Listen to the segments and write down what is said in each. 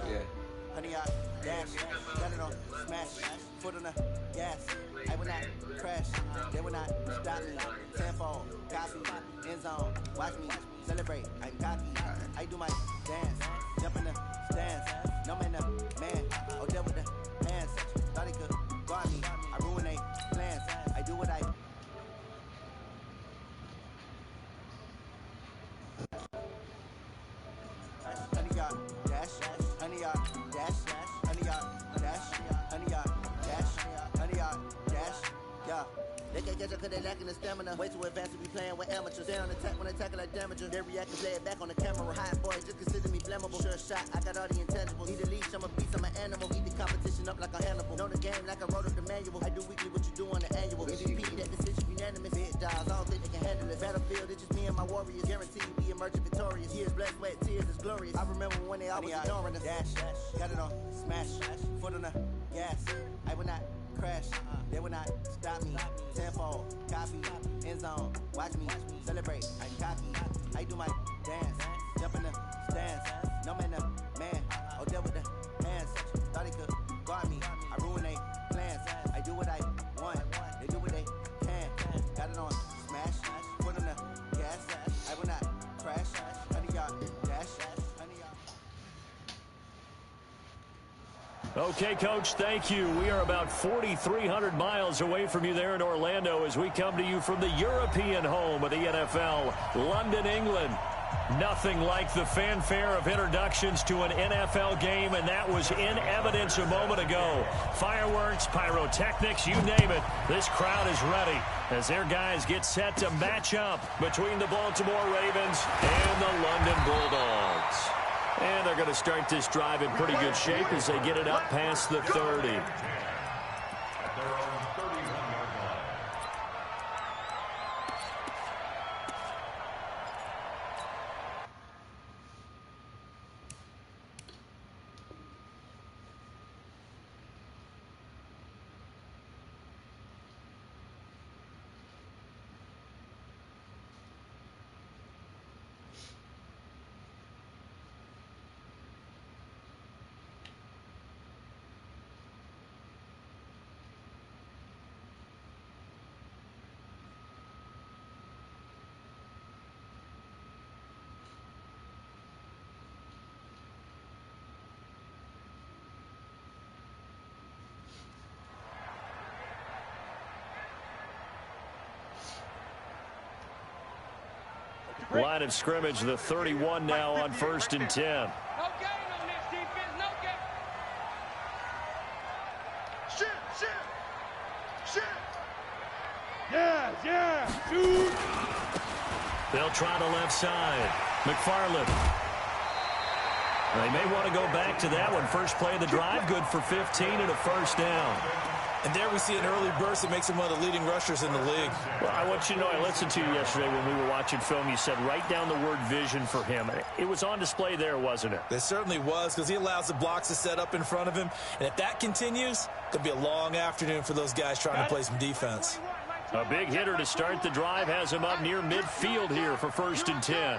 Yeah. Honey, I dash, got it on, smash, foot on the gas. I will not crash, they will not stop me. Tenfold, copy, end zone, watch me celebrate. I'm cocky, I do my dance, jump in the stands. No man, the man, oh, deal with the hands. Thought he could guard me, I ruin they plans. I do what I. Honey, y'all dash, honey, y'all dash, honey, y'all dash, honey, y'all dash, honey, y'all dash, yeah. They can't catch up cause they lacking the stamina. Way too advanced to be playing with amateurs. Stay on attack when they tackle like damager. They react and play it back on the camera. Hot boy, just consider me flammable. Sure shot, I got all the intangibles. Need a leash, I'm a beast, I'm an animal. Eat the competition up like a Hannibal. Know the game like I wrote up the manual. I do weekly what you do on the annual. MVP, that decision unanimous. Big dogs, I don't think they can handle it. Battlefield, it's just me and my warriors. Guarantee you be emerging victorious. Years, blood, sweat, tears, it's glorious. I remember when they always ignoring us. Dash, got it on, smash, foot on the gas. I will not crash, they will not stop me. Tenfold, copy, end zone, watch me celebrate. I'm cocky, I do my dance, jump in the stands. No man, the man, oh, deal with the hands. Thought he could guard me, I ruin they plans. I do what I want, they do what they can. Got it on, smash, foot on the gas. I will not crash, honey, y'all dash, honey, y'all. Okay, Coach, thank you. We are about 4,300 miles away from you there in Orlando as we come to you from the European home of the NFL, London, England. Nothing like the fanfare of introductions to an NFL game, and that was in evidence a moment ago. Fireworks, pyrotechnics, you name it. This crowd is ready as their guys get set to match up between the Baltimore Ravens and the London Bulldogs. And they're going to start this drive in pretty good shape as they get it up past the 30. Line of scrimmage, the 31 now on 1st and 10. No game on this defense, no game. Shit. Yeah, shoot. They'll try the left side. McFarland. They may want to go back to that one. First play of the drive, good for 15 and a first down. And there we see an early burst that makes him one of the leading rushers in the league. Well, I want you to know, I listened to you yesterday when we were watching film. You said write down the word vision for him. It was on display there, wasn't it? It certainly was, because he allows the blocks to set up in front of him. And if that continues, it could be a long afternoon for those guys trying to play some defense. A big hitter to start the drive has him up near midfield here for 1st and 10.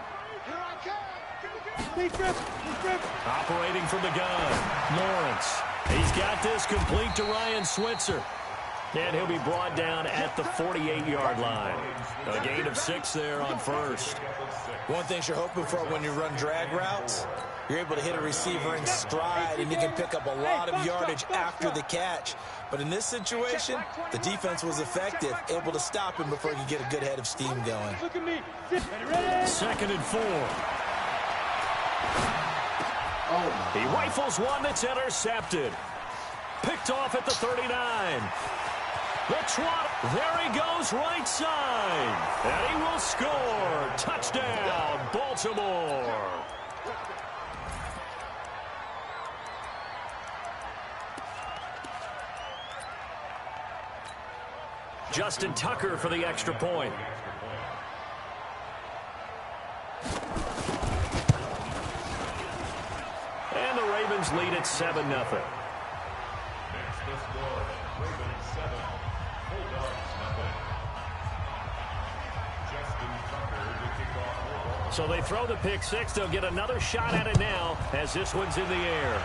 Operating from the gun, Lawrence. He's got this complete to Ryan Switzer. And he'll be brought down at the 48-yard line. A gain of 6 there on first. One thing you're hoping for when you run drag routes, you're able to hit a receiver in stride, and you can pick up a lot of yardage after the catch. But in this situation, the defense was effective, able to stop him before he could get a good head of steam going. 2nd and 4. He rifles one that's intercepted. Picked off at the 39. The trot. There he goes right side. And he will score. Touchdown, Baltimore. Justin Tucker for the extra point. And the Ravens lead at 7-0. Next, the score, Ravens 7, Bulldogs 0. Justin Tucker to kick off for Baltimore. So they throw the pick six. They'll get another shot at it now as this one's in the air.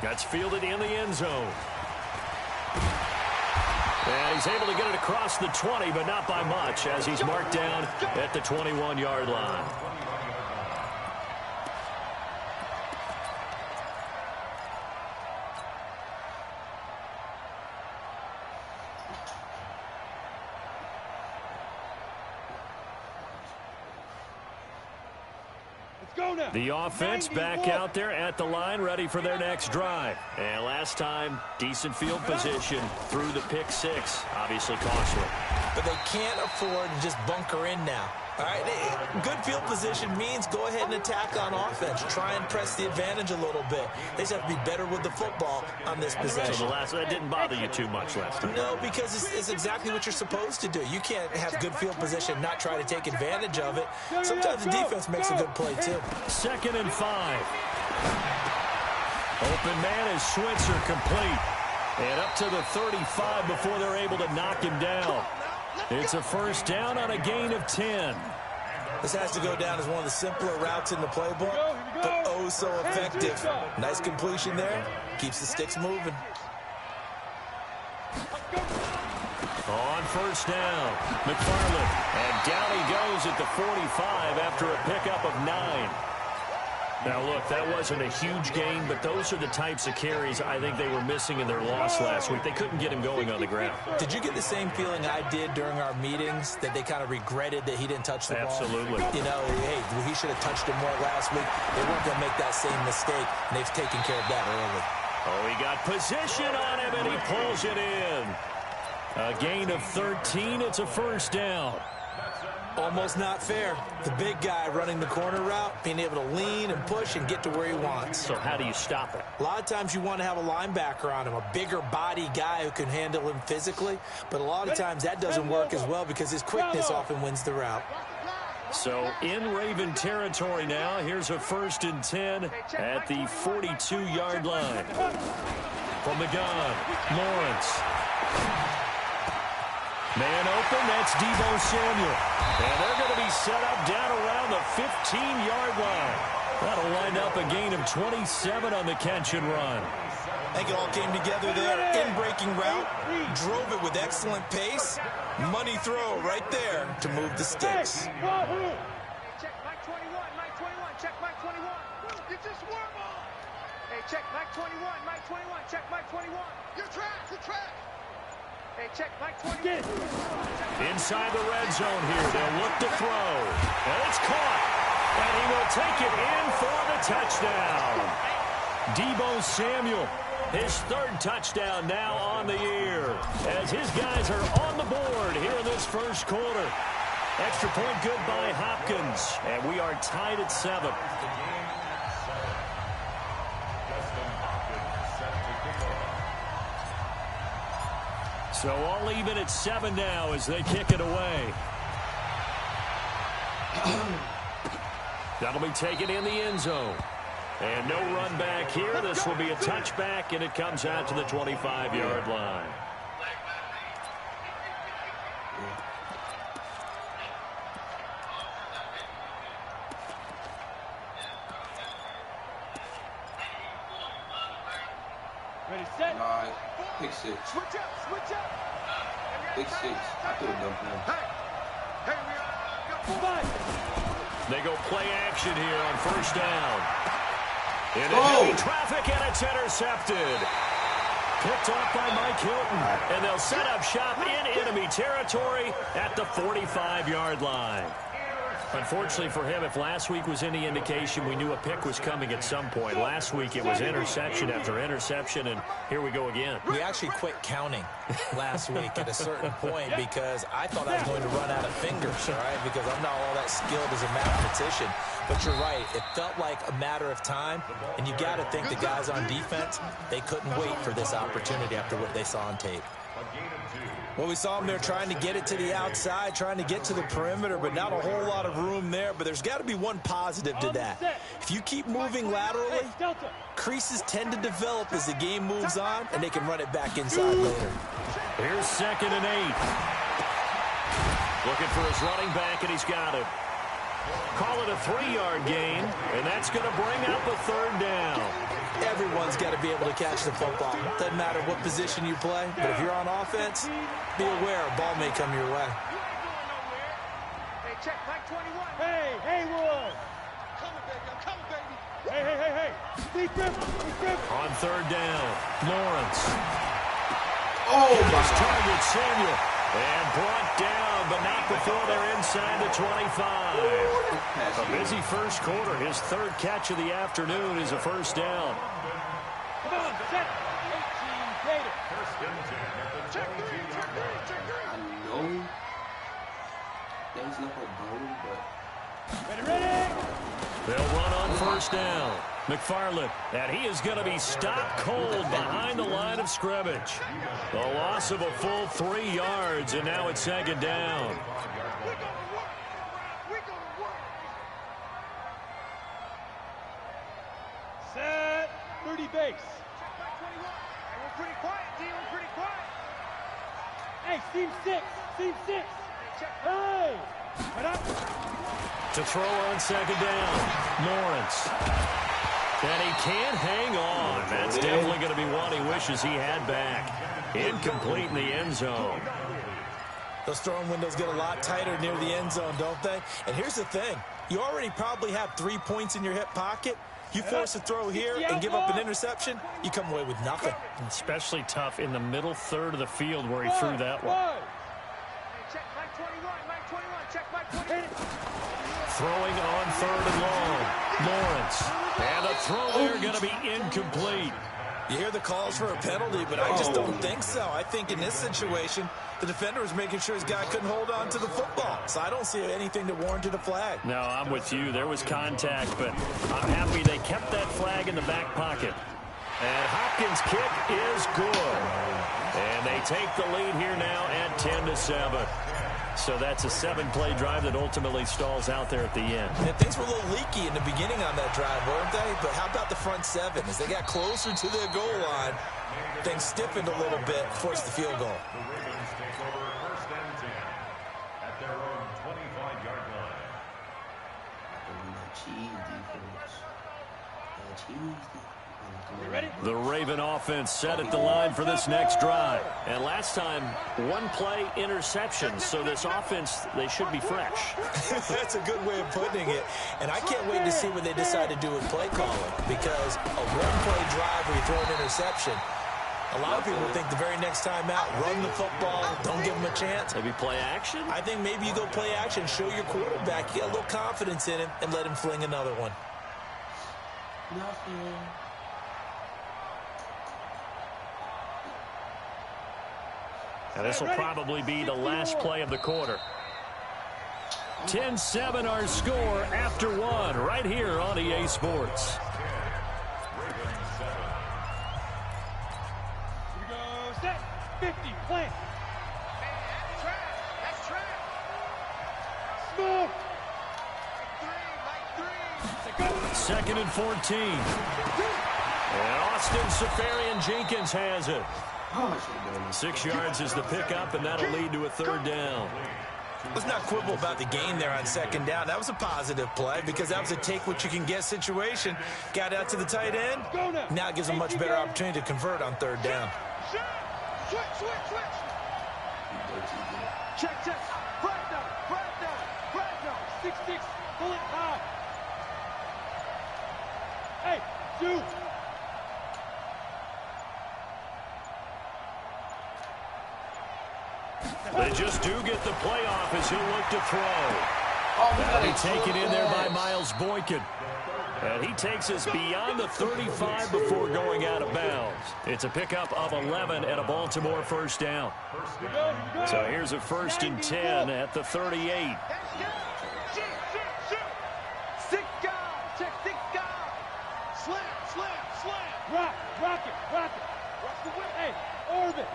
That's fielded in the end zone. And he's able to get it across the 20, but not by much, as he's marked down at the 21-yard line. The offense back out there at the line, ready for their next drive. And last time, decent field position through the pick six. Obviously costly. But they can't afford to just bunker in now. All right, good field position means go ahead and attack on offense. Try and press the advantage a little bit. They just have to be better with the football on this possession. So that didn't bother you too much last time? No, because it's exactly what you're supposed to do. You can't have good field position, not try to take advantage of it. Sometimes the defense makes a good play, too. 2nd and 5. Open man is Switzer, complete. And up to the 35 before they're able to knock him down. It's a first down on a gain of 10. This has to go down as one of the simpler routes in the playbook, but oh so effective. Nice completion there. Keeps the sticks moving. On first down, McFarland. And down he goes at the 45 after a pickup of 9. Now, look, that wasn't a huge gain, but those are the types of carries I think they were missing in their loss last week. They couldn't get him going on the ground. Did you get the same feeling I did during our meetings, that they kind of regretted that he didn't touch the ball? Absolutely. You know, hey, he should have touched it more last week. They weren't going to make that same mistake, and they've taken care of that early. Oh, he got position on him, and he pulls it in. A gain of 13. It's a first down. Almost not fair. The big guy running the corner route, being able to lean and push and get to where he wants. So how do you stop it? A lot of times you want to have a linebacker on him, a bigger body guy who can handle him physically. But a lot of times that doesn't work as well because his quickness often wins the route. So in Raven territory now. Here's a 1st and 10 at the 42-yard line. From the gun, Lawrence. Man open, that's Deebo Samuel. And they're going to be set up down around the 15-yard line. That'll wind up a gain of 27 on the catch and run. I think it all came together there. In-breaking route, drove it with excellent pace. Money throw right there to move the sticks. Check Mike 21, Mike 21, check Mike 21. You just warm up. Hey, check Mike 21, Mike 21, check Mike 21. You're trapped, you're trapped. Hey, check Mike 21. Inside the red zone here. They'll look to throw. And it's caught. And he will take it in for the touchdown. Deebo Samuel, his 3rd touchdown now on the year. As his guys are on the board here in this first quarter. Extra point good by Hopkins. And we are tied at 7. So all even at 7 now as they kick it away. That'll be taken in the end zone. And no run back here. This will be a touchback, and it comes out to the 25-yard line. Ready, set. Pick 6. Switch up, switch up. Pick 6. I could have done that. Hey, we are. Go. They go play action here on first down. Into heavy traffic, and it's intercepted. Picked off by Mike Hilton. And they'll set up shop in enemy territory at the 45-yard line. Unfortunately for him, if last week was any indication, we knew a pick was coming at some point. Last week it was interception after interception, and here we go again. We actually quit counting last week at a certain point because I thought I was going to run out of fingers, all right, because I'm not all that skilled as a mathematician. But you're right. It felt like a matter of time, and you got to think the guys on defense, they couldn't wait for this opportunity after what they saw on tape. Well, we saw them there trying to get it to the outside, trying to get to the perimeter, but not a whole lot of room there. But there's got to be one positive to that. If you keep moving laterally, creases tend to develop as the game moves on, and they can run it back inside later. Here's 2nd and 8. Looking for his running back, and he's got it. Call it a 3-yard gain, and that's going to bring up a third down. Everyone's got to be able to catch the football. Doesn't matter what position you play, but if you're on offense, be aware a ball may come your way. Hey, check Mike 21. Hey, Haywood. Coming, baby. I'm coming, baby. Hey. Deep grip. On third down, Lawrence. Oh, His my. target, Samuel. And brought down, but not before they're inside the 25. A busy first quarter. His third catch of the afternoon is a first down. Come on, set. 18, Gator. First and 10 at the 22-yard line. I know things look like bone, but Ready. They'll run on first down. McFarland, and he is going to be stopped cold behind the line of scrimmage. The loss of a full 3 yards, and now it's second down. We're going to work. Set. 30 base. Check Mike 21. Hey, we're pretty quiet, D. We're pretty quiet. Hey, seam 6. Hey, check. Hey. Right up. To throw on second down, Lawrence. And he can't hang on. That's definitely going to be one he wishes he had back. Incomplete in the end zone. Those throwing windows get a lot tighter near the end zone, don't they? And here's the thing. You already probably have 3 points in your hip pocket. You force a throw here and give up an interception, you come away with nothing. Especially tough in the middle third of the field where he threw that one. Hey, check Mike 21. Mike 21. Check Mike 21. Throwing on third and long. Lawrence. And the throw there going to be incomplete. You hear the calls for a penalty, but I just don't think so. I think in this situation, the defender was making sure his guy couldn't hold on to the football. So I don't see anything that warranted a flag. No, I'm with you. There was contact, but I'm happy they kept that flag in the back pocket. And Hopkins' kick is good. And they take the lead here now at 10-7. So that's a 7-play drive that ultimately stalls out there at the end. And things were a little leaky in the beginning on that drive, weren't they? But how about the front 7? As they got closer to their goal line, things stiffened a little bit, forced the field goal. The Ravens take over first and 10 at their own 25-yard line. cheese defense. Cheese defense. The Raven offense set at the line for this next drive. And last time, 1 play interception. So this offense, they should be fresh. That's a good way of putting it. And I can't wait to see what they decide to do with play calling. Because a 1-play drive where you throw an interception, a lot of people think the very next time out, run the football, don't give them a chance. Maybe play action? I think maybe you go play action, show your quarterback, get a little confidence in him, and let him fling another one. Nothing. And this will probably be the last play of the quarter. 10-7 our score after 1 right here on EA Sports. Here we go. Set. 50. Plant. That's track. That's track. Smoke. Mike 3. Second and 14. And Austin Seferian-Jenkins has it. 6 yards is the pickup, and that'll lead to a third down. Let's not quibble about the gain there on second down. That was a positive play because that was a take-what-you-can-get situation. Got out to the tight end. Now it gives them a much better opportunity to convert on third down. Switch. Check. Brando. 6-6. Pull it high. Hey, shoot. They just do get the playoff as he'll look to throw. That'll be taken in there by Miles Boykin. And he takes us beyond the 35 before going out of bounds. It's a pickup of 11 and a Baltimore first down. So here's a 1st and 10 at the 38. Shoot. 6 guys. Check 6 guys. Slam. Rock it. Watch the whip. Hey, orbit.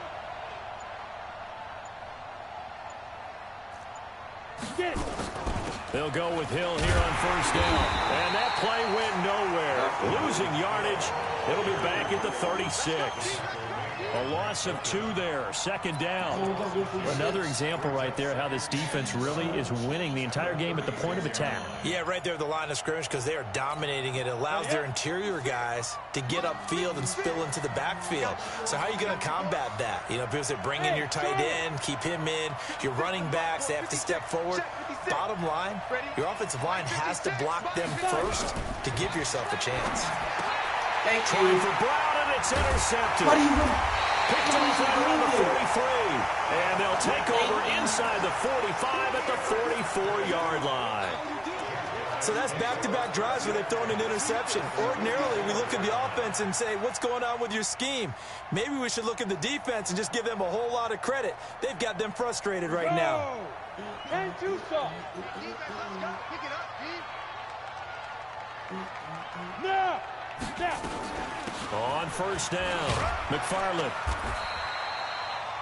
Get it. They'll go with Hill here on first down. And that play went nowhere. Losing yardage. It'll be back at the 36. A loss of 2 there, 2nd down. Another example right there how this defense really is winning the entire game at the point of attack. Yeah, right there at the line of scrimmage because they are dominating it. It allows their interior guys to get upfield and spill into the backfield. So how are you going to combat that? You know, because they bring in your tight end, keep him in. Your running backs, they have to step forward. Bottom line, your offensive line has to block them first to give yourself a chance. Trying for Brown, and it's intercepted. What are you doing? Picked off right around the 43. And they'll take over inside the 45 at the 44-yard line. So that's back-to-back drives where they've thrown an interception. Ordinarily, we look at the offense and say, what's going on with your scheme? Maybe we should look at the defense and just give them a whole lot of credit. They've got them frustrated right now. And do so. Now. On 1st down, McFarland.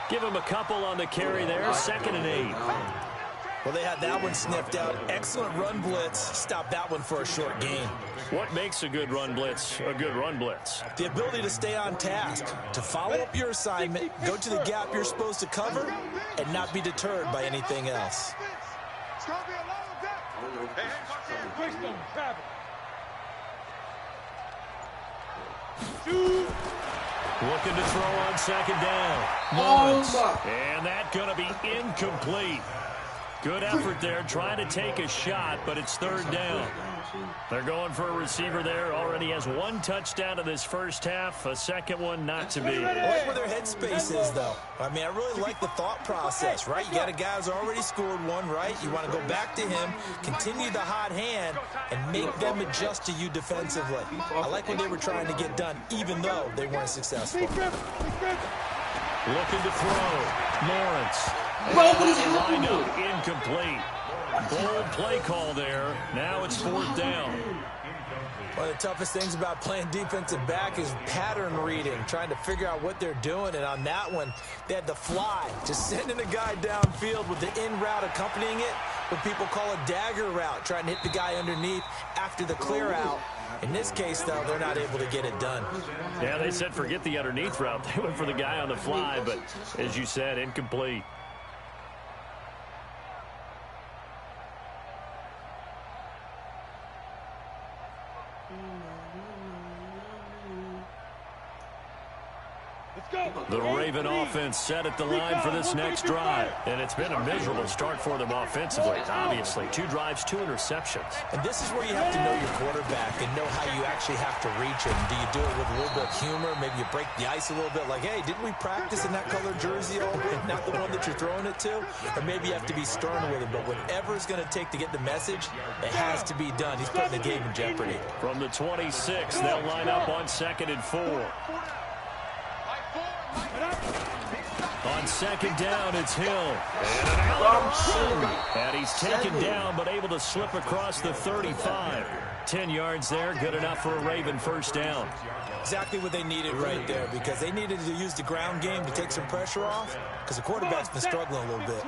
Give him a couple on the carry there, 2nd and 8. Well, they had that one sniffed out. Excellent run blitz. Stop that one for a short gain. What makes a good run blitz a good run blitz? The ability to stay on task, to follow up your assignment, go to the gap you're supposed to cover, and not be deterred by anything else. Looking to throw on 2nd down. Lawrence. And that's going to be incomplete. Good effort there, trying to take a shot, but it's 3rd down. They're going for a receiver there. Already has 1 touchdown in this first half. A 2nd one not to be. I like where their headspace is, though. I mean, I really like the thought process, right? You got a guy who's already scored 1, right? You want to go back to him, continue the hot hand, and make them adjust to you defensively. I like what they were trying to get done, even though they weren't successful. Looking to throw. Lawrence. Lined up, incomplete. Bold play call there. Now it's 4th down. One of the toughest things about playing defensive back is pattern reading, trying to figure out what they're doing. And on that one, they had the fly, just sending a guy downfield with the in route accompanying it, what people call a dagger route, trying to hit the guy underneath after the clear out. In this case, though, they're not able to get it done. Yeah, they said forget the underneath route. They went for the guy on the fly, but as you said, incomplete. The Raven offense set at the line for this next drive. And it's been a miserable start for them offensively, obviously. 2 drives, 2 interceptions. And this is where you have to know your quarterback and know how you actually have to reach him. Do you do it with a little bit of humor? Maybe you break the ice a little bit like, hey, didn't we practice in that color jersey? Oh, not the one that you're throwing it to? Or maybe you have to be stern with him. But whatever it's going to take to get the message, it has to be done. He's putting the game in jeopardy. From the 26, they'll line up on 2nd and 4. On 2nd down, it's Hill. And an out. And he's taken down, but able to slip across the 35. 10 yards there, good enough for a Raven 1st down. Exactly what they needed right there, because they needed to use the ground game to take some pressure off, because the quarterback's been struggling a little bit.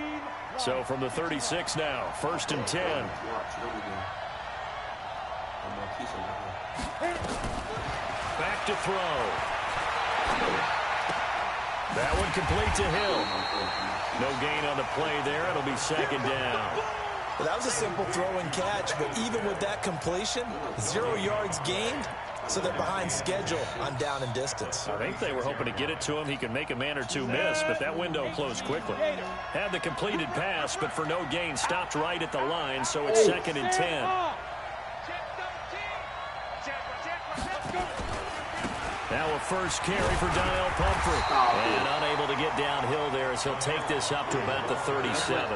So from the 36 now, 1st and 10. Back to throw. That one complete to Hill. No gain on the play there. It'll be 2nd down. Well, that was a simple throw and catch, but even with that completion, 0 yards gained, so they're behind schedule on down and distance. I think they were hoping to get it to him. He could make a man or 2 miss, but that window closed quickly. Had the completed pass, but for no gain, stopped right at the line, so it's 2nd and 10. Now a first carry for Donnell Pumphrey. And unable to get downhill there as he'll take this up to about the 37.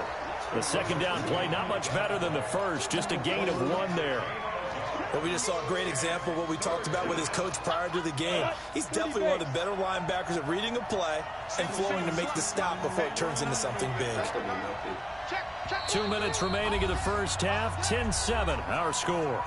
The 2nd down play, not much better than the first, just a gain of 1 there. Well, we just saw a great example of what we talked about with his coach prior to the game. He's definitely one of the better linebackers at reading a play and flowing to make the stop before it turns into something big. 2 minutes remaining in the first half, 10-7, our score.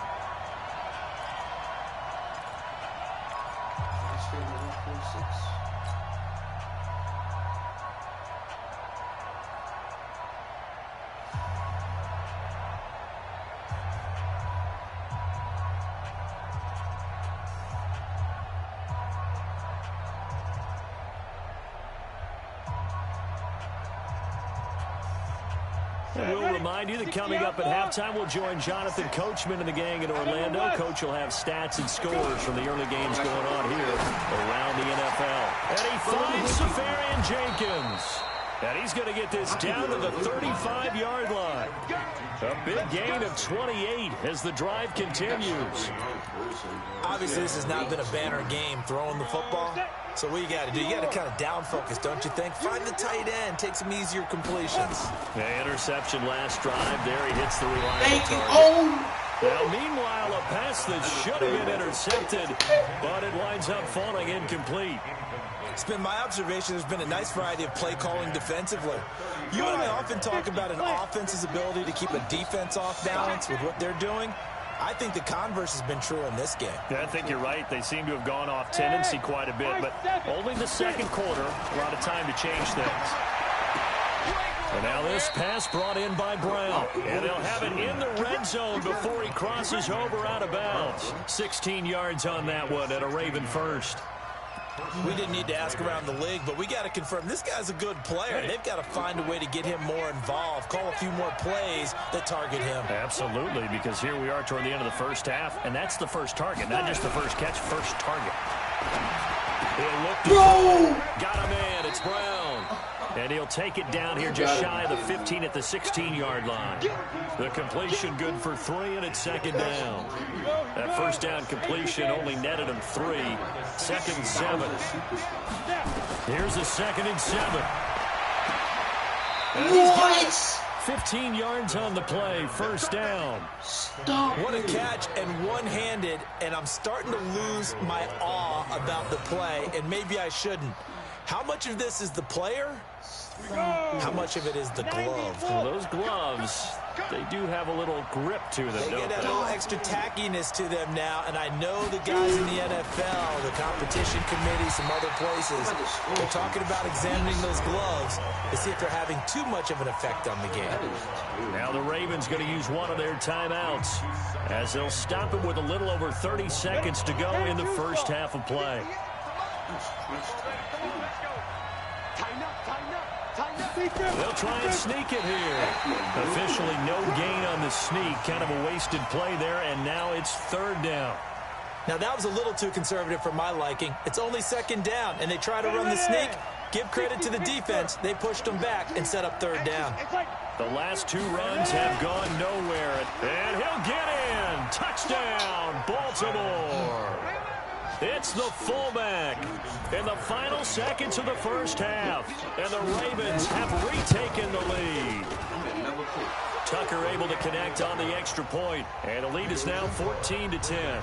We'll remind you that coming up at halftime, we'll join Jonathan Coachman and the gang in Orlando. Coach will have stats and scores from the early games going on here around the NFL. And he finds Safarian Jenkins. And he's going to get this down to the 35-yard line. A big gain of 28 as the drive continues. Obviously, this has not been a banner game throwing the football. So what you got to do, you got to kind of down focus, don't you think? Find the tight end, take some easier completions. The interception last drive. There he hits the reliable target. Oh! Now, meanwhile, a pass that should have been intercepted, but it winds up falling incomplete. It's been my observation there's been a nice variety of play calling defensively. You and I often talk about an offense's ability to keep a defense off balance with what they're doing. I think the converse has been true in this game. Yeah, I think you're right. They seem to have gone off tendency quite a bit, but only the second quarter, a lot of time to change things. And now this pass brought in by Brown. And they'll have it in the red zone before he crosses over out of bounds. 16 yards on that one and a Raven first. We didn't need to ask around the league, but we got to confirm this guy's a good player. They've got to find a way to get him more involved, call a few more plays that target him. Absolutely, because here we are toward the end of the first half, and that's the first target, not just the first catch, first target. He'll look to got him in. It's Brown. And he'll take it down here just shy of the 15 at the 16-yard line. The completion good for 3, and it's second down. That first down completion only netted him 3. Second and 7. Here's a 2nd and 7. And he's got 15 yards on the play. First down. Stop. What a catch, and one-handed, and I'm starting to lose my awe about the play, and maybe I shouldn't. How much of this is the player? How much of it is the glove? Well, those gloves, they do have a little grip to them, They don't get they? a little extra tackiness to them now, and I know the guys in the NFL, the competition committee, some other places, they're talking about examining those gloves to see if they're having too much of an effect on the game. Now the Ravens going to use one of their timeouts as they'll stop it with a little over 30 seconds to go in the first half of play. They'll try and sneak it here. Officially no gain on the sneak. Kind of a wasted play there, and now it's third down. Now, that was a little too conservative for my liking. It's only second down, and they try to run the sneak. Give credit to the defense. They pushed them back and set up third down. The last 2 runs have gone nowhere. And he'll get in. Touchdown, Baltimore. It's the fullback in the final seconds of the first half. And the Ravens have retaken the lead. Tucker able to connect on the extra point. And the lead is now 14-10.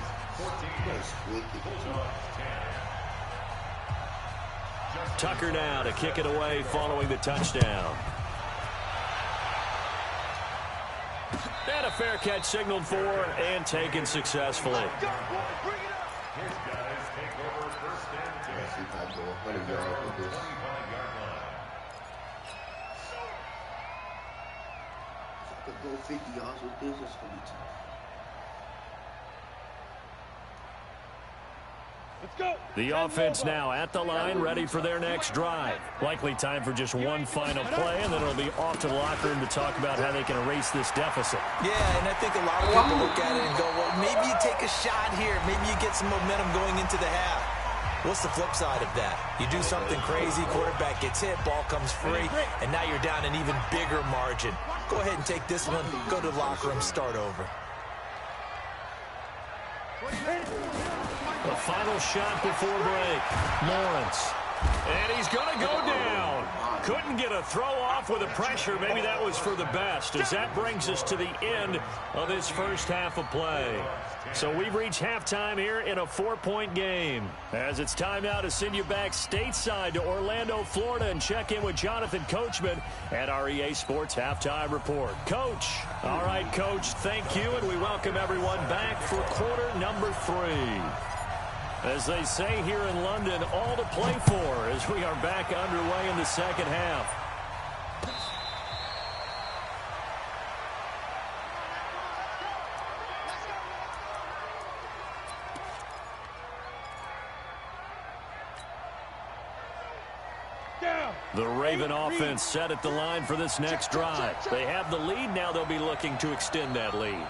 Tucker now to kick it away following the touchdown. And a fair catch signaled for and taken successfully. Go 50 yards with this, it's going to be tough. Let's go. The offense now at the line, ready for their next drive. Likely time for just one final play, and then it'll be off to the locker room to talk about how they can erase this deficit. Yeah, and I think a lot of people look at it and go, well, maybe you take a shot here. Maybe you get some momentum going into the half. What's the flip side of that? You do something crazy, quarterback gets hit, ball comes free, and now you're down an even bigger margin. Go ahead and take this one, go to the locker room, start over. The final shot before break. Lawrence. And he's going to go down. Couldn't get a throw off with the pressure. Maybe that was for the best, as that brings us to the end of this first half of play. So we've reached halftime here in a 4-point game. As it's time now to send you back stateside to Orlando, Florida, and check in with Jonathan Coachman at our EA Sports Halftime Report. Coach. All right, Coach, thank you, and we welcome everyone back for quarter number 3. As they say here in London, all to play for as we are back underway in the second half. Down. The Raven offense set at the line for this next drive. They have the lead. Now they'll be looking to extend that lead.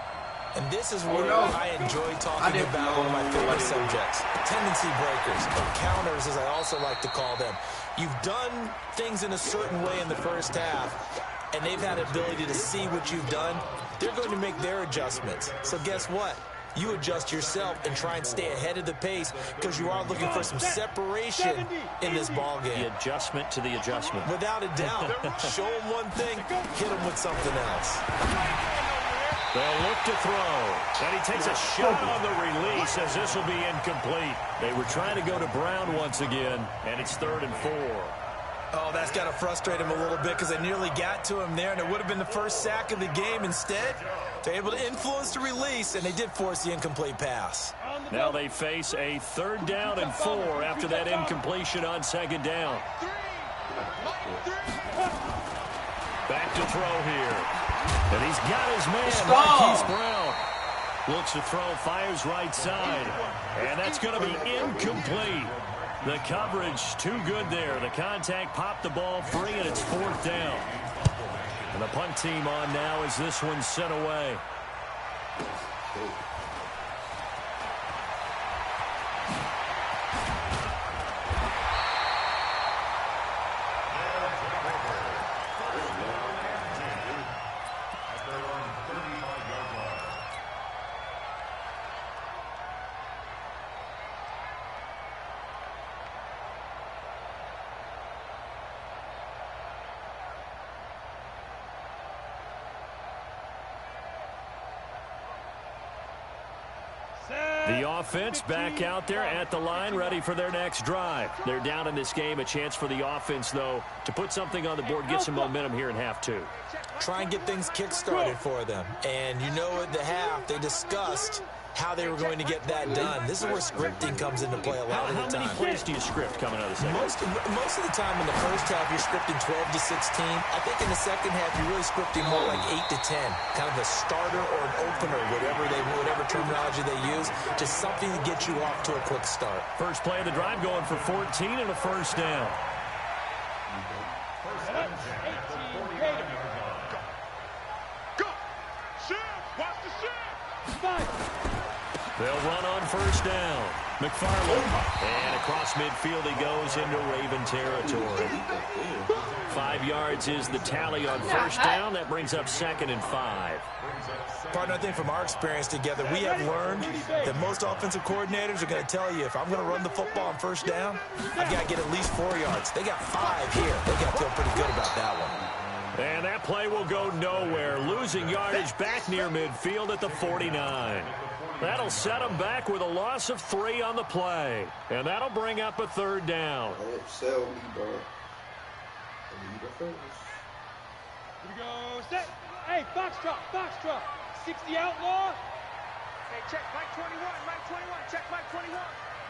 And this is where I enjoy talking about one of my favorite subjects, tendency breakers, or counters as I also like to call them. You've done things in a certain way in the first half, and they've had the ability to see what you've done. They're going to make their adjustments. So guess what? You adjust yourself and try and stay ahead of the pace because you are looking for some separation in this ball game. The adjustment to the adjustment. Without a doubt. Show them one thing, hit them with something else. They'll look to throw. And he takes a shot on the release as this will be incomplete. They were trying to go to Brown once again, and it's 3rd and 4. Oh, that's got to frustrate him a little bit because they nearly got to him there, and it would have been the first sack of the game. Instead, they're able to influence the release, and they did force the incomplete pass. Now they face a 3rd down and 4 after that incompletion on 2nd down. Back to throw here. And he's got his man, Marquise Brown. Looks to throw, fires right side. And that's going to be incomplete. The coverage too good there. The contact popped the ball free, and it's 4th down. And the punt team on now as this one's sent away. The offense back out there at the line, ready for their next drive. They're down in this game. A chance for the offense, though, to put something on the board, get some momentum here in half 2. Try and get things kick-started for them. And you know at the half, they discussed how they were going to get that done. This is where scripting comes into play a lot of the time. How many plays do you script coming out of the second? Most of the time in the first half, you're scripting 12 to 16. I think in the second half, you're really scripting more like 8 to 10. Kind of a starter or an opener, whatever terminology they use. Just something to get you off to a quick start. First play of the drive going for 14 and a 1st down. Go! Shift! Watch the shift! They'll run on 1st down. McFarland. And across midfield he goes into Raven territory. 5 yards is the tally on 1st down. That brings up 2nd and 5. Partner, I think from our experience together, we have learned that most offensive coordinators are going to tell you, if I'm going to run the football on 1st down, I've got to get at least 4 yards. They got 5 here. They got to feel pretty good about that one. And that play will go nowhere. Losing yardage back near midfield at the 49. That'll set them back with a loss of 3 on the play. And that'll bring up a 3rd down. Don't sell me, bro. Here we go, set. Hey, box drop. 60 outlaw. Hey, check Mike 21, Mike 21, check Mike 21.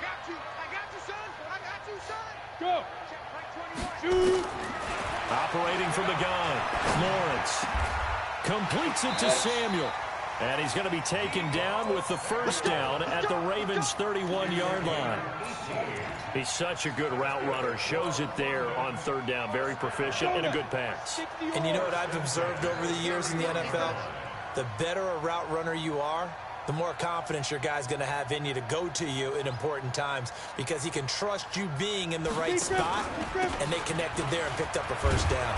Got you. I got you, son. I got you, son. Go. Check Mike 21. Shoot. Operating from the gun, Lawrence completes it to Samuel. And he's going to be taken down with the 1st down at the Ravens' 31-yard line. He's such a good route runner. Shows it there on 3rd down. Very proficient and a good pass. And you know what I've observed over the years in the NFL? The better a route runner you are, the more confidence your guy's going to have in you to go to you in important times because he can trust you being in the right spot, and they connected there and picked up a 1st down.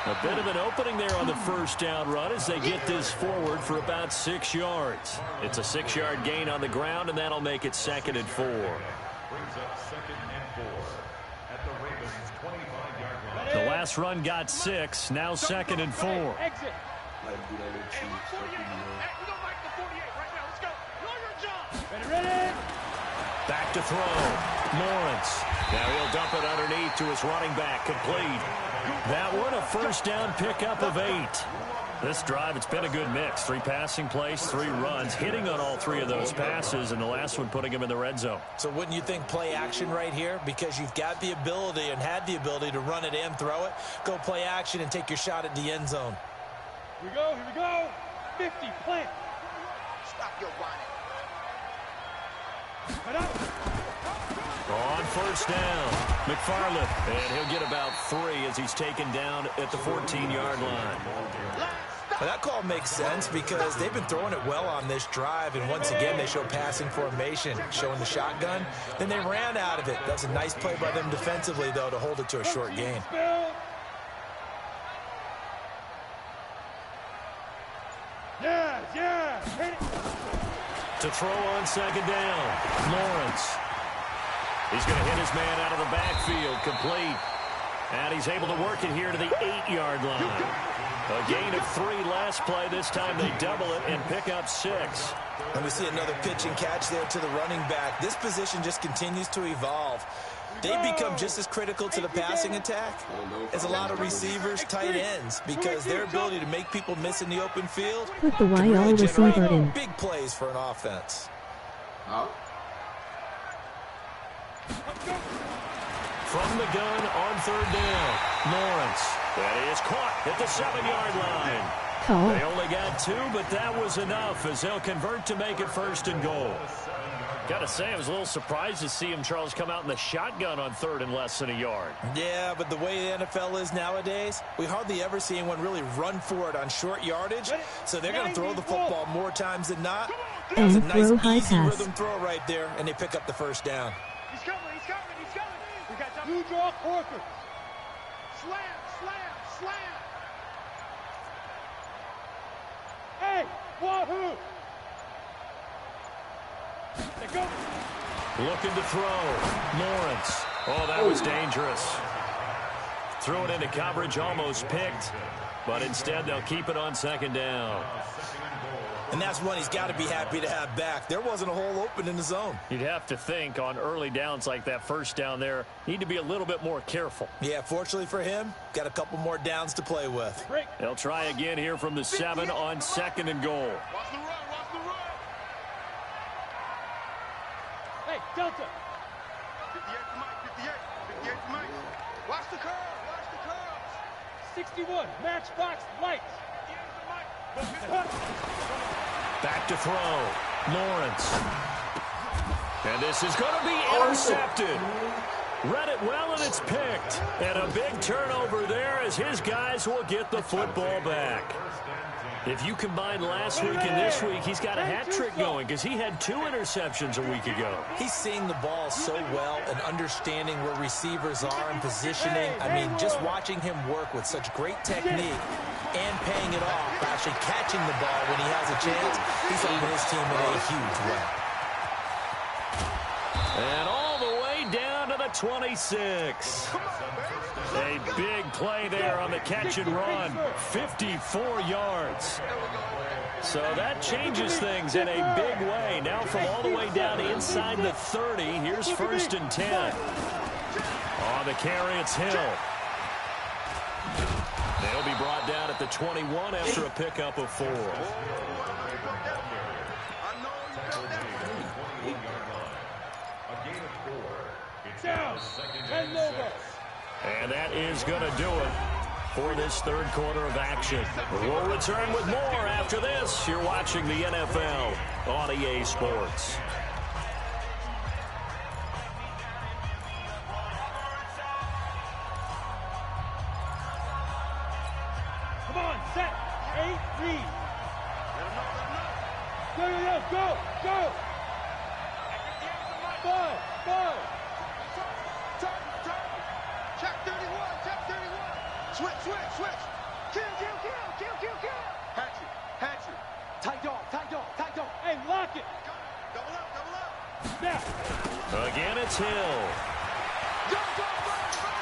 A bit of an opening there on the 1st down run as they get this forward for about 6 yards. It's a 6-yard gain on the ground, and that'll make it 2nd and 4. Brings up 2nd and 4 at the Ravens' 25-yard line. The last run got 6, now 2nd and 4. Exit. Like, do that with Hey, Chiefs. 48. Hey, we don't like the 48 right now. Let's go. Know your job. Ready. Back to throw. Lawrence. Now he'll dump it underneath to his running back. Complete. That one, a 1st down pickup of 8. This drive, it's been a good mix. 3 passing plays, 3 runs, hitting on all 3 of those passes, and the last one putting him in the red zone. So wouldn't you think play action right here? Because you've got the ability and had the ability to run it and throw it. Go play action and take your shot at the end zone. Here we go. 50, plant. Stop your whining. Cut out. On first down, McFarland, and he'll get about 3 as he's taken down at the 14-yard line. Well, that call makes sense because they've been throwing it well on this drive, and once again they show passing formation, showing the shotgun. Then they ran out of it. That's a nice play by them defensively, though, to hold it to a short gain. To throw on second down, Lawrence. He's going to hit his man out of the backfield, complete. And he's able to work it here to the 8-yard line. A gain of 3 last play. This time they double it and pick up 6. And we see another pitch and catch there to the running back. This position just continues to evolve. They've become just as critical to the passing attack as a lot of receivers, tight ends, because their ability to make people miss in the open field Put the can YL really receiver generate in. big plays for an offense. From the gun on third down, Lawrence. That is caught at the 7-yard line. Call. They only got 2, but that was enough as they'll convert to make it first and goal. Got to say, I was a little surprised to see him, Charles, come out in the shotgun on third and less than a yard. Yeah, but the way the NFL is nowadays, we hardly ever see anyone really run for it on short yardage, so they're going to throw the football more times than not. It's a nice, high easy pass. rhythm throw right there, and they pick up the first down. He's coming, he's coming, he's coming. We got time. You draw Corker. Slam, slam, slam. Hey, wahoo! They go. Looking to throw. Lawrence. Oh, that was dangerous. Threw it into coverage, almost picked. But instead, they'll keep it on second down. And that's one he's got to be happy to have back. There wasn't a hole open in the zone. You'd have to think on early downs like that first down there, need to be a little bit more careful. Yeah, fortunately for him, got a couple more downs to play with. They'll try again here from the 7 on second and goal. Watch the run, watch the run. Hey, Delta. 58 to Mike, 58 to Mike. Watch the curve, watch the curves. 61, matchbox lights. 58 to Mike. Back to throw. Lawrence. And this is going to be intercepted. Read it well, and it's picked. And a big turnover there as his guys will get the football back. If you combine last week and this week, he's got a hat trick going because he had 2 interceptions a week ago. He's seeing the ball so well and understanding where receivers are and positioning. I mean, just watching him work with such great technique and paying it off by actually catching the ball when he has a chance, he's helping his team in a huge way. And all the way down to the 26. A big play there on the catch and run. 54 yards. So that changes things in a big way. Now from all the way down inside the 30, here's first and 10. On the carry, it's Hill. They'll be brought down at the 21 after a pickup of 4. Down. And over. And that is going to do it for this third quarter of action. We'll return with more after this. You're watching the NFL on EA Sports. Come on, set. 8, read. Go. 5. Check 31, check 31. Switch. Kill. Hatchet. Tight dog. Hey, lock it. Double up. Snap. Again, it's Hill. Go.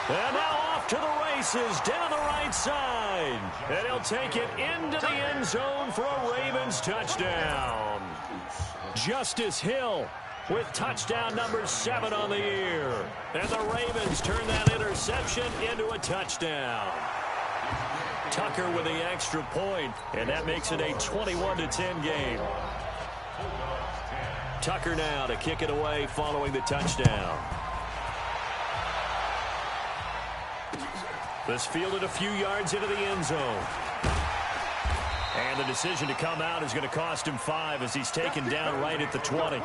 And now off to the races down the right side. And he'll take it into the end zone for a Ravens touchdown. Justice Hill with touchdown number 7 on the year. And the Ravens turn that interception into a touchdown. Tucker with the extra point, and that makes it a 21-10 game. Tucker now to kick it away following the touchdown. This fielded a few yards into the end zone. And the decision to come out is going to cost him 5 as he's taken down right at the 20.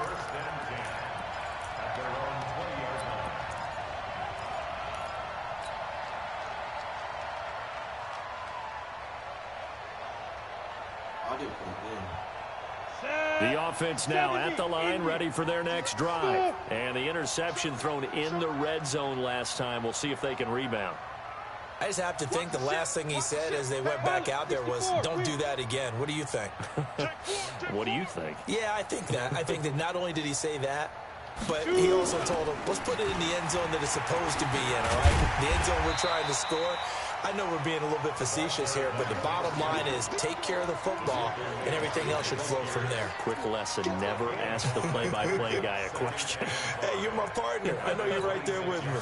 The offense now at the line, ready for their next drive. And the interception thrown in the red zone last time. We'll see if they can rebound. I just have to think the last thing he said as they went back out there was, don't do that again. What do you think? What do you think? Yeah, I think that. I think that not only did he say that, but he also told him, let's put it in the end zone that it's supposed to be in, all right? The end zone we're trying to score. I know we're being a little bit facetious here, but the bottom line is take care of the football, and everything else should flow from there. Quick lesson, never ask the play-by-play guy a question. Hey, you're my partner. I know you're right there with me.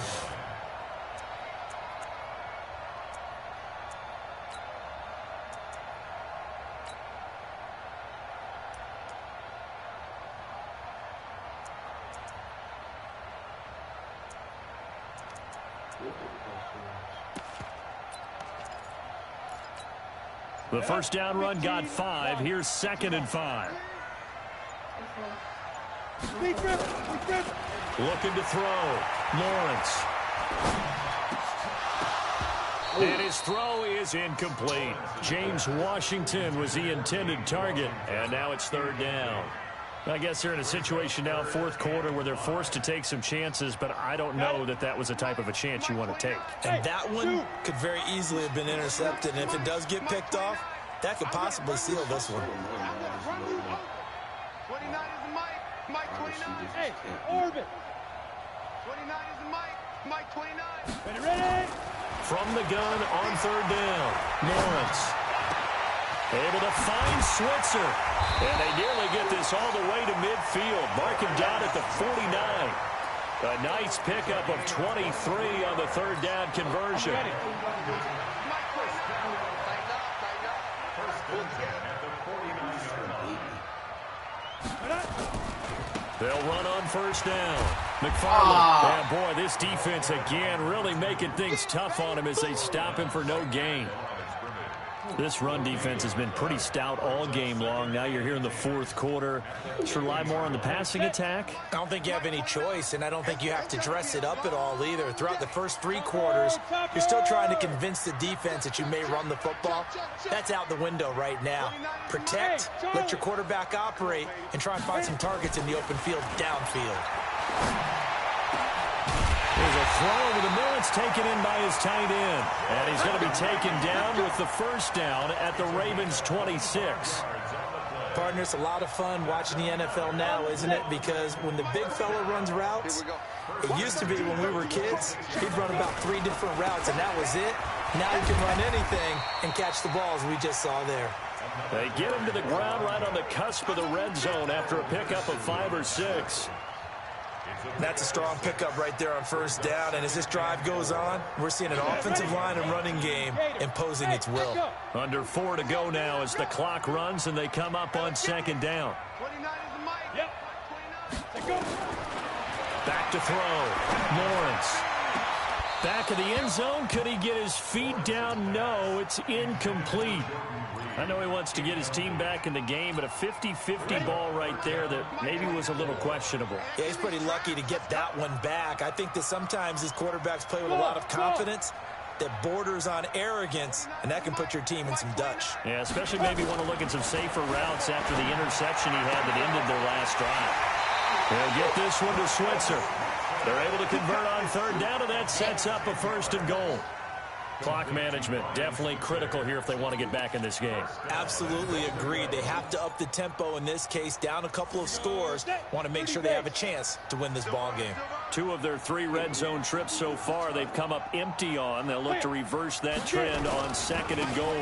The first down run got 5. Here's 2nd and 5. Looking to throw. Lawrence. And his throw is incomplete. James Washington was the intended target. And now it's 3rd down. I guess they're in a situation now, 4th quarter, where they're forced to take some chances, but I don't know that that was the type of a chance you want to take. And that one could very easily have been intercepted, and if it does get picked off, that could possibly seal this one. 29 is the Mike. Mike 29. Hey, Orbit. 29 is the Mike. Mike 29. Ready? From the gun on 3rd down. Lawrence. Able to find Switzer. And they nearly get this all the way to midfield. Mark him down at the 49. A nice pickup of 23 on the 3rd down conversion. They'll run on 1st down. McFarland. And boy, this defense again really making things tough on him as they stop him for no gain. This run defense has been pretty stout all game long. Now you're here in the 4th quarter. Let's rely more on the passing attack. I don't think you have any choice, and I don't think you have to dress it up at all either. Throughout the first 3 quarters, you're still trying to convince the defense that you may run the football. That's out the window right now. Protect, let your quarterback operate, and try and find some targets in the open field downfield. There's a throw over the middle. It's taken in by his tight end. And he's going to be taken down with the 1st down at the Ravens 26. Partner, it's a lot of fun watching the NFL now, isn't it? Because when the big fella runs routes, it used to be when we were kids, he'd run about 3 different routes, and that was it. Now he can run anything and catch the balls we just saw there. They get him to the ground right on the cusp of the red zone after a pickup of 5 or 6. That's a strong pickup right there on 1st down, and as this drive goes on, we're seeing an offensive line and running game imposing its will. Under 4 to go now as the clock runs and they come up on 2nd down. 29 is the Mike. Yep. Back to throw. Lawrence. Back of the end zone. Could he get his feet down? No, it's incomplete. I know he wants to get his team back in the game, but a 50-50 ball right there that maybe was a little questionable. Yeah, he's pretty lucky to get that one back. I think that sometimes his quarterbacks play with a lot of confidence that borders on arrogance, and that can put your team in some Dutch. Yeah, especially maybe want to look at some safer routes after the interception he had that ended their last drive. They'll get this one to Switzer. They're able to convert on 3rd down, and that sets up a 1st and goal. Clock management definitely critical here if they want to get back in this game. Absolutely agreed. They have to up the tempo in this case, down a couple of scores. Want to make sure they have a chance to win this ball game. 2 of their 3 red zone trips so far they've come up empty on. They'll look to reverse that trend on 2nd and goal.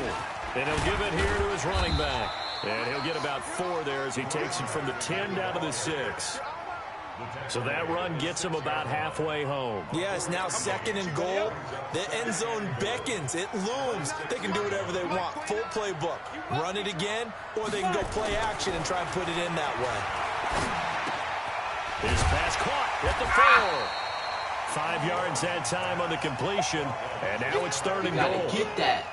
And he'll give it here to his running back. And he'll get about 4 there as he takes it from the 10 down to the 6. So that run gets him about halfway home. Yeah, it's now 2nd and goal. The end zone beckons. It looms. They can do whatever they want. Full playbook. Run it again, or they can go play action and try and put it in that way. His pass caught at the 4. 5 yards that time on the completion. And now it's 3rd and goal. Get that.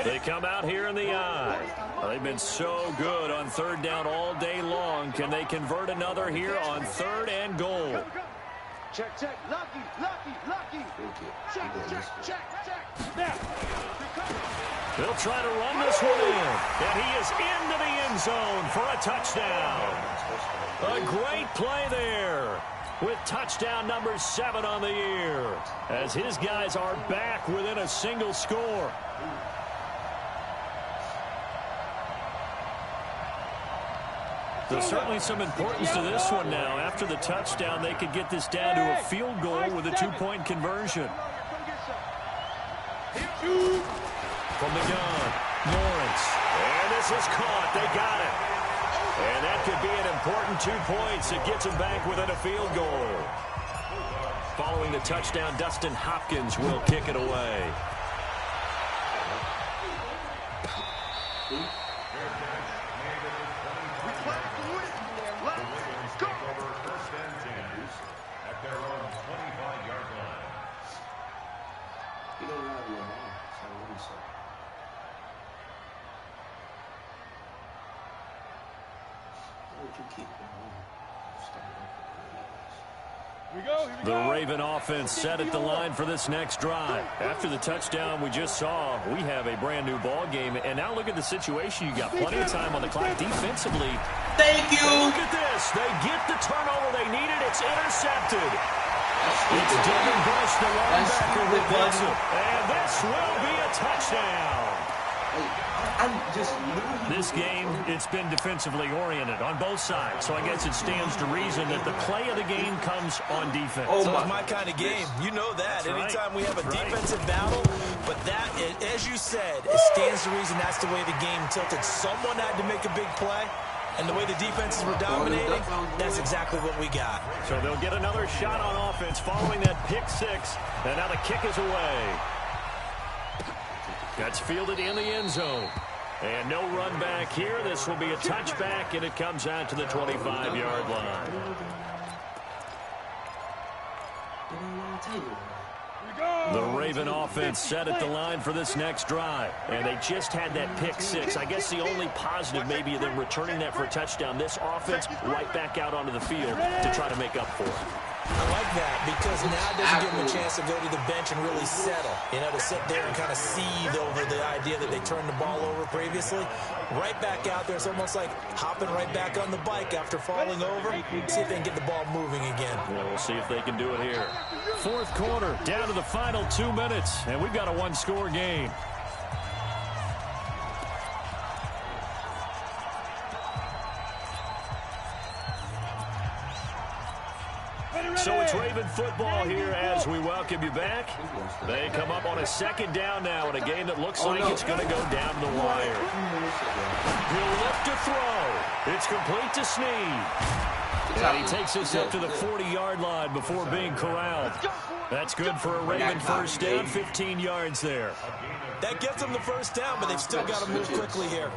They come out here in the eye. They've been so good on 3rd down all day long. Can they convert another here on 3rd and goal? Check, check. Lucky, lucky, lucky. Check, check, check, check. Snap. They'll try to run this one in. And he is into the end zone for a touchdown. A great play there with touchdown number 7 on the year as his guys are back within a single score. There's certainly some importance to this one now. After the touchdown, they could get this down to a field goal with a 2-point conversion. From the gun, Lawrence. And this is caught. They got it. And that could be an important 2 points. It gets them back within a field goal. Following the touchdown, Dustin Hopkins will kick it away. The Raven offense set at the line for this next drive. After the touchdown we just saw, we have a brand new ball game. And now look at the situation. You got plenty of time on the clock defensively. Thank you. Look at this. They get the turnover they needed. It's intercepted. It's Devin Bush, the linebacker, who gets it. And this will be a touchdown. This game, it's been defensively oriented on both sides, so I guess it stands to reason that the play of the game comes on defense. So it's my kind of game. You know that. That's Anytime right. we have a defensive battle, but that, as you said, it stands to reason that's the way the game tilted. Someone had to make a big play, and the way the defenses were dominating, that's exactly what we got. So they'll get another shot on offense following that pick 6, and now the kick is away. That's fielded in the end zone. And no run back here. This will be a touchback, and it comes out to the 25-yard line. The Raven offense set at the line for this next drive. And they just had that pick 6. I guess the only positive maybe of them returning that for a touchdown. This offense right back out onto the field to try to make up for it. I like that because now it doesn't give them a chance to go to the bench and really settle. You know, to sit there and kind of seethe over the idea that they turned the ball over previously. Right back out there. It's almost like hopping right back on the bike after falling over. See if they can get the ball moving again. Well, we'll see if they can do it here. Fourth quarter, down to the final 2 minutes, and we've got a one-score game. So it's Raven football here as we welcome you back. They come up on a second down now in a game that looks like it's going to go down the wire. He'll look to throw. It's complete to Snead. And he takes us up to the 40-yard line before being corralled. That's good for a Raven first down, 15 yards there. That gets them the first down, but they've still got to move quickly here.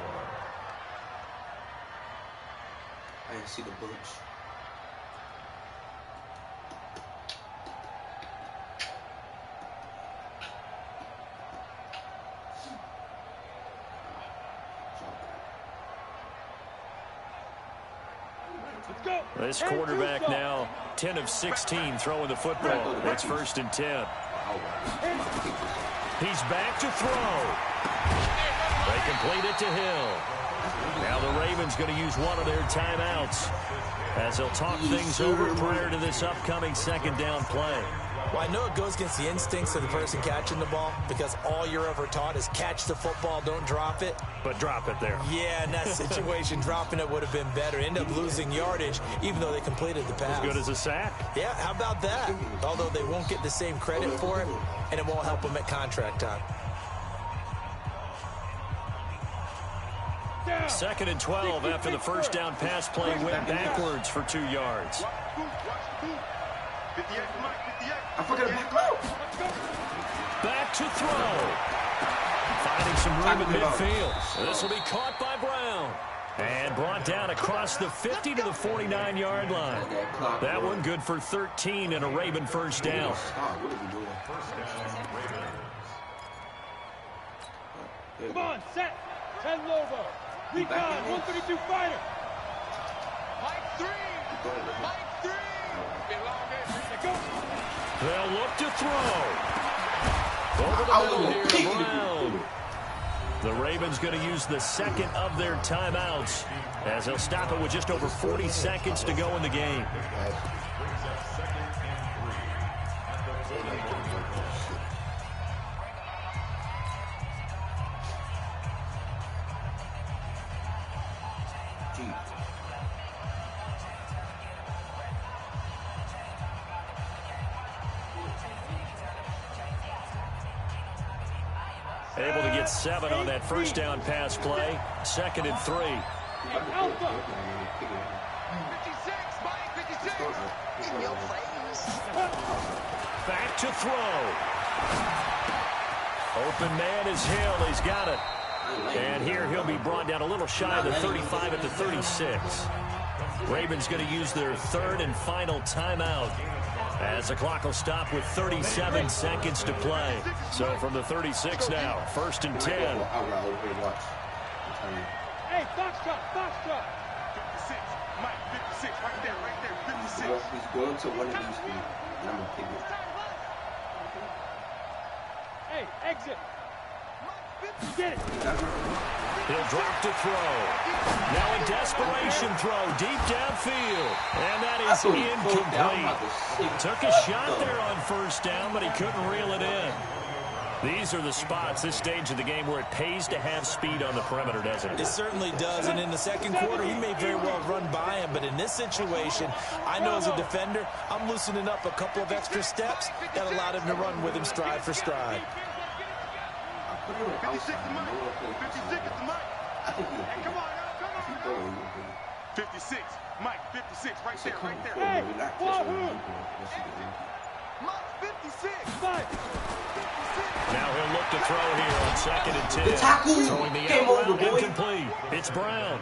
I didn't see the bullets. This quarterback now 10 of 16 throwing the football. It's 1st and 10. He's back to throw. They complete it to Hill. Now the Ravens going to use one of their timeouts as they'll talk things over prior to this upcoming second down play. Well, I know it goes against the instincts of the person catching the ball because all you're ever taught is catch the football, don't drop it. But drop it there. Yeah, in that situation, dropping it would have been better. End up losing yardage, even though they completed the pass. As good as a sack. Yeah, how about that? Although they won't get the same credit for it, and it won't help them at contract time. 2nd and 12 after the first down pass play went backwards for 2 yards. I forgot to back up. Back to throw. Finding some room in midfield. This will be caught by Brown. And brought down across the 50 to the 49-yard line. That one good for 13 and a Raven first down. What are we doing? Come on, set. 10 Lobo. Recon, 132 fighter. Mike 3. Mike 3. They'll look to throw. Over the middle here, Brown. The Ravens going to use the second of their timeouts as they'll stop it with just over 40 seconds to go in the game. Able to get 7 on that first down pass play. 2nd and 3. Back to throw. Open man is Hill. He's got it. And here he'll be brought down a little shy of the 35 at the 36. Ravens going to use their 3rd and final timeout, as the clock will stop with 37 seconds to play. So from the 36 now, 1st and 10. Hey, Foxtrot, Foxtrot. 56, Mike, 56, right there, 56. He's going to one of these three, and I'm going to pick it. Hey, exit. Get it. He'll drop to throw. Now a desperation throw deep downfield. And that is incomplete. Took a shot there on 1st down, but he couldn't reel it in. These are the spots, this stage of the game, where it pays to have speed on the perimeter, doesn't it? It certainly does, and in the second quarter, he may very well run by him, but in this situation, I know as a defender, I'm loosening up a couple of extra steps that allowed him to run with him stride for stride. 56 to Mike. 56 to Mike. I think he'll pick it. Come on, come If he on. throw it, he'll pick it. 56, Mike, 56, right So there, come right there. forward, relax, Hey, that's what Wahoo. I'm doing. Let's see the Mike, 56. Mike. Now he'll look to throw here on 2nd and 10. The tackle. Throwing the Game out over, route boy. incomplete. It's Brown.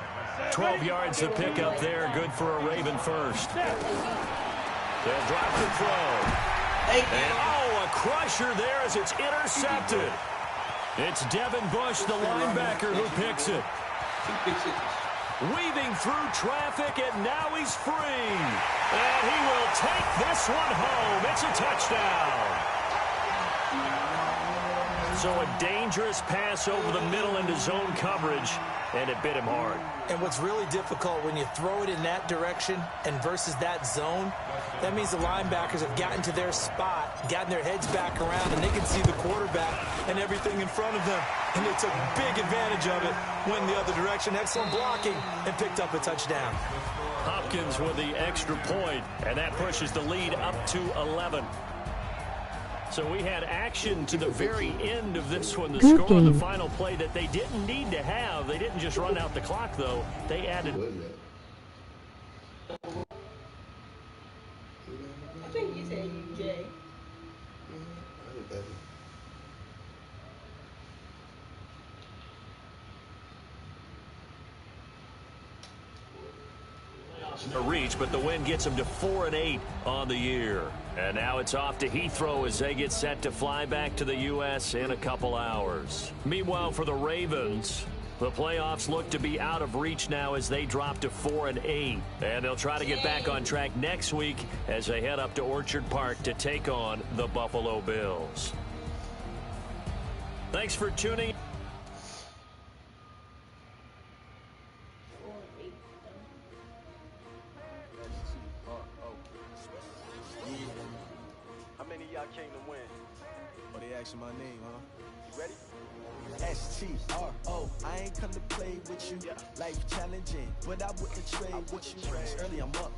12 yards to pick up there. Good for a Raven first. They'll drop the throw. And a crusher there as it's intercepted. It's Devin Bush, the linebacker, who picks it. Weaving through traffic, and now he's free. And he will take this one home. It's a touchdown. So a dangerous pass over the middle into zone coverage, and it bit him hard. And what's really difficult when you throw it in that direction and versus that zone, that means the linebackers have gotten to their spot, gotten their heads back around, and they can see the quarterback and everything in front of them. And they took big advantage of it, went the other direction, excellent blocking, and picked up a touchdown. Hopkins with the extra point, and that pushes the lead up to 11. So we had action to the very end of this one. The score on the final play that they didn't need to have. They didn't just run out the clock, though. They added. I think you said UJ. A reach, but the win gets them to 4-8 on the year. And now it's off to Heathrow as they get set to fly back to the U.S. in a couple hours. Meanwhile, for the Ravens, the playoffs look to be out of reach now as they drop to 4-8. And they'll try to get back on track next week as they head up to Orchard Park to take on the Buffalo Bills. Thanks for tuning in. Came to win. Oh, they asking my name, huh? You ready? S-T-R-O. I ain't come to play with you. Life challenging, but I wouldn't trade with you. It's early, I'm up.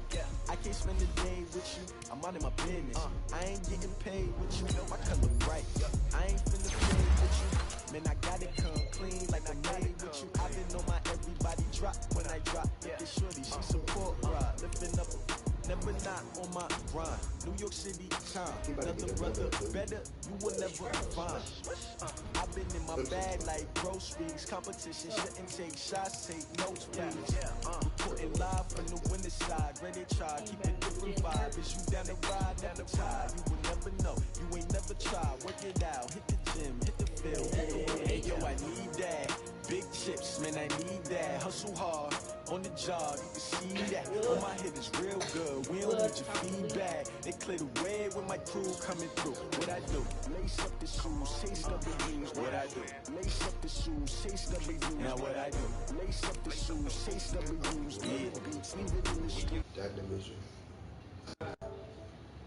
I can't spend the day with you. I'm out of my business. I ain't getting paid with you. My color bright. I ain't finna play with you. Man, I gotta come clean like I made with you. I been on my everybody drop when I drop. Get shorty, she support ride. Lifting up. Never not on my grind. New York City time. Another brother better, you will never find. I've been in my bag like groceries. Competition shouldn't take shots, take notes, please. Reporting live from the winter side. side, ready to try, keep a different vibe. Is you down the ride, never try. You will never know, you ain't never tried. Work it out, hit the gym, hit the field. Hey yo, I need that. Big chips, man, I need that. Hustle hard, on the job, you can see that. On my hit is real good, we don't need your feedback. They clear the way with my crew coming through. What I do? Lace up the shoes, chase up the rings. What I do? Lace up the shoes, chase up the rings. Now what I do? Lace up the shoes, chase up the rings. Yeah, beats, leave it in the street. That division.